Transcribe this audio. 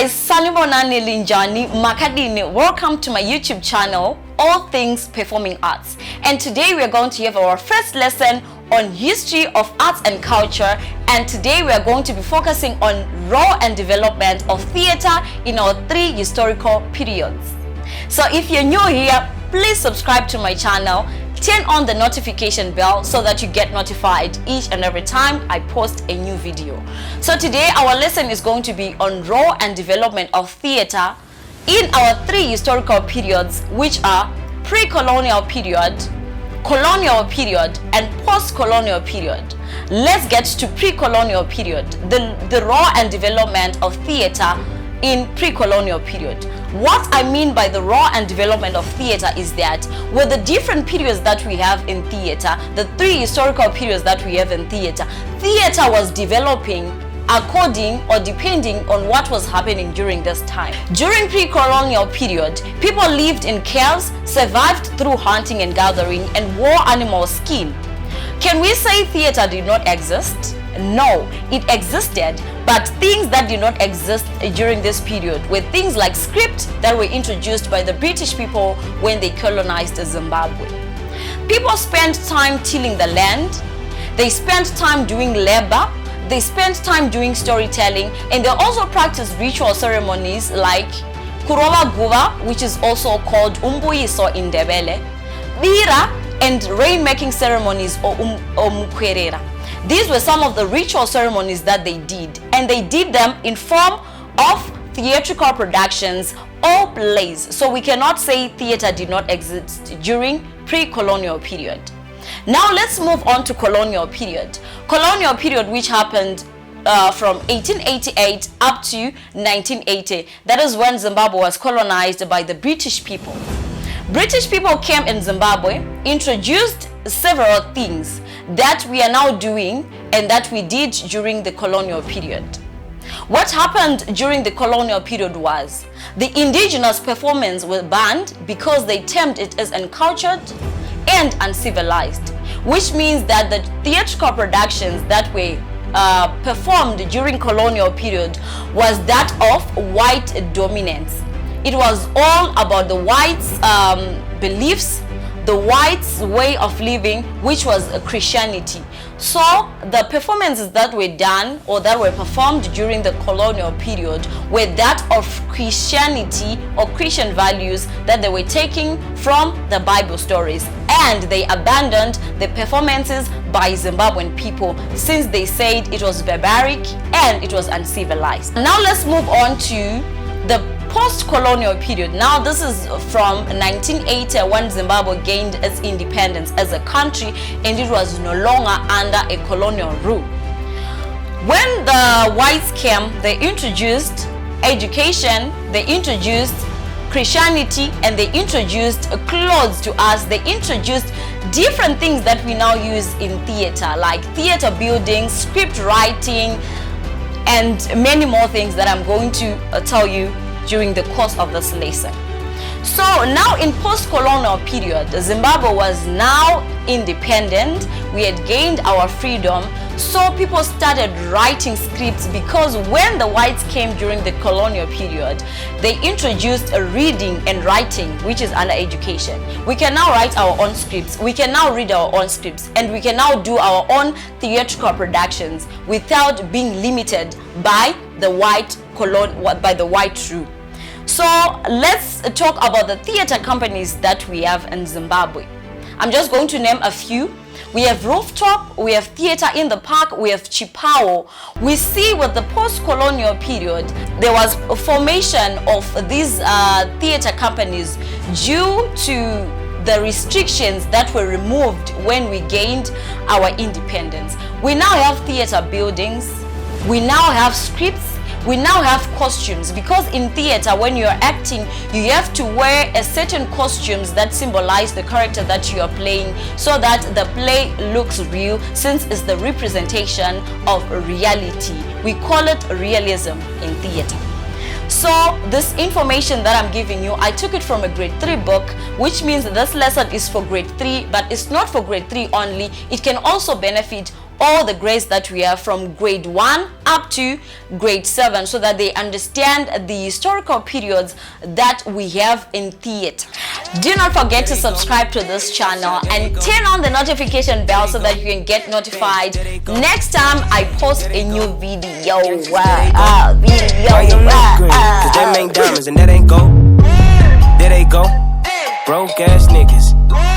guys, Sanibonani Linjani Makadini. Welcome to my YouTube channel, All Things Performing Arts. And today we are going to have our first lesson on history of arts and culture. And today we are going to be focusing on role and development of theater in our 3 historical periods. So if you're new here, please subscribe to my channel. Turn on the notification bell so that you get notified each and every time I post a new video. So today our lesson is going to be on role and development of theater in our 3 historical periods, which are pre-colonial period, colonial period, and post-colonial period. Let's get to pre-colonial period, the role and development of theater in pre-colonial period. What I mean by the role and development of theater is that with the different periods that we have in theater, the 3 historical periods that we have in theater, theater was developing according or depending on what was happening during this time. During pre-colonial period, people lived in caves, survived through hunting and gathering, and wore animal skin. Can we say theater did not exist? No, it existed, but things that did not exist during this period were things like script that were introduced by the British people when they colonized Zimbabwe. People spent time tilling the land, they spent time doing labor, they spent time doing storytelling, and they also practiced ritual ceremonies like Kuroba Guva, which is also called Umbuyiso in Ndebele, Bira, and rain-making ceremonies or Mukwerera. These were some of the ritual ceremonies that they did, and they did them in form of theatrical productions or plays. So we cannot say theater did not exist during pre-colonial period. Now let's move on to colonial period. Colonial period, which happened from 1888 up to 1980. That is when Zimbabwe was colonized by the British people. British people came in Zimbabwe, introduced several things that we are now doing and that we did during the colonial period. What happened during the colonial period was the indigenous performance was banned because they termed it as uncultured and uncivilized, which means that the theatrical productions that were performed during colonial period was that of white dominance. It was all about the whites' beliefs, the whites' way of living, which was Christianity. So the performances that were done or that were performed during the colonial period were that of Christianity or Christian values that they were taking from the Bible stories, and they abandoned the performances by Zimbabwean people since they said it was barbaric and it was uncivilized. Now let's move on to the post-colonial period. Now this is from 1980 when Zimbabwe gained its independence as a country and it was no longer under a colonial rule. When the whites came, they introduced education, they introduced Christianity, and they introduced clothes to us. They introduced different things that we now use in theater, like theater building, script writing, and many more things that I'm going to tell you during the course of this lesson. So now in post-colonial period, Zimbabwe was now independent. We had gained our freedom. So people started writing scripts because when the whites came during the colonial period, they introduced a reading and writing, which is under education. We can now write our own scripts. We can now read our own scripts, and we can now do our own theatrical productions without being limited by the white rule. So let's talk about the theater companies that we have in Zimbabwe. I'm just going to name a few. We have Rooftop, we have Theater in the Park, we have Chipao. We see with the post-colonial period, there was a formation of these theater companies due to the restrictions that were removed when we gained our independence. We now have theater buildings, we now have scripts, we now have costumes, because in theater when you're acting you have to wear a certain costumes that symbolize the character that you are playing so that the play looks real, since it's the representation of reality. We call it realism in theater. So this information that I'm giving you, I took it from a grade 3 book, which means this lesson is for grade 3, but it's not for grade 3 only. It can also benefit all the grades that we have from grade 1 up to grade 7, so that they understand the historical periods that we have in theater. Do not forget to subscribe to this channel and turn on the notification bell so that you can get notified next time I post a new video. Why you not green? Cause that ain't diamonds and that ain't gold. There they go, broke ass niggas.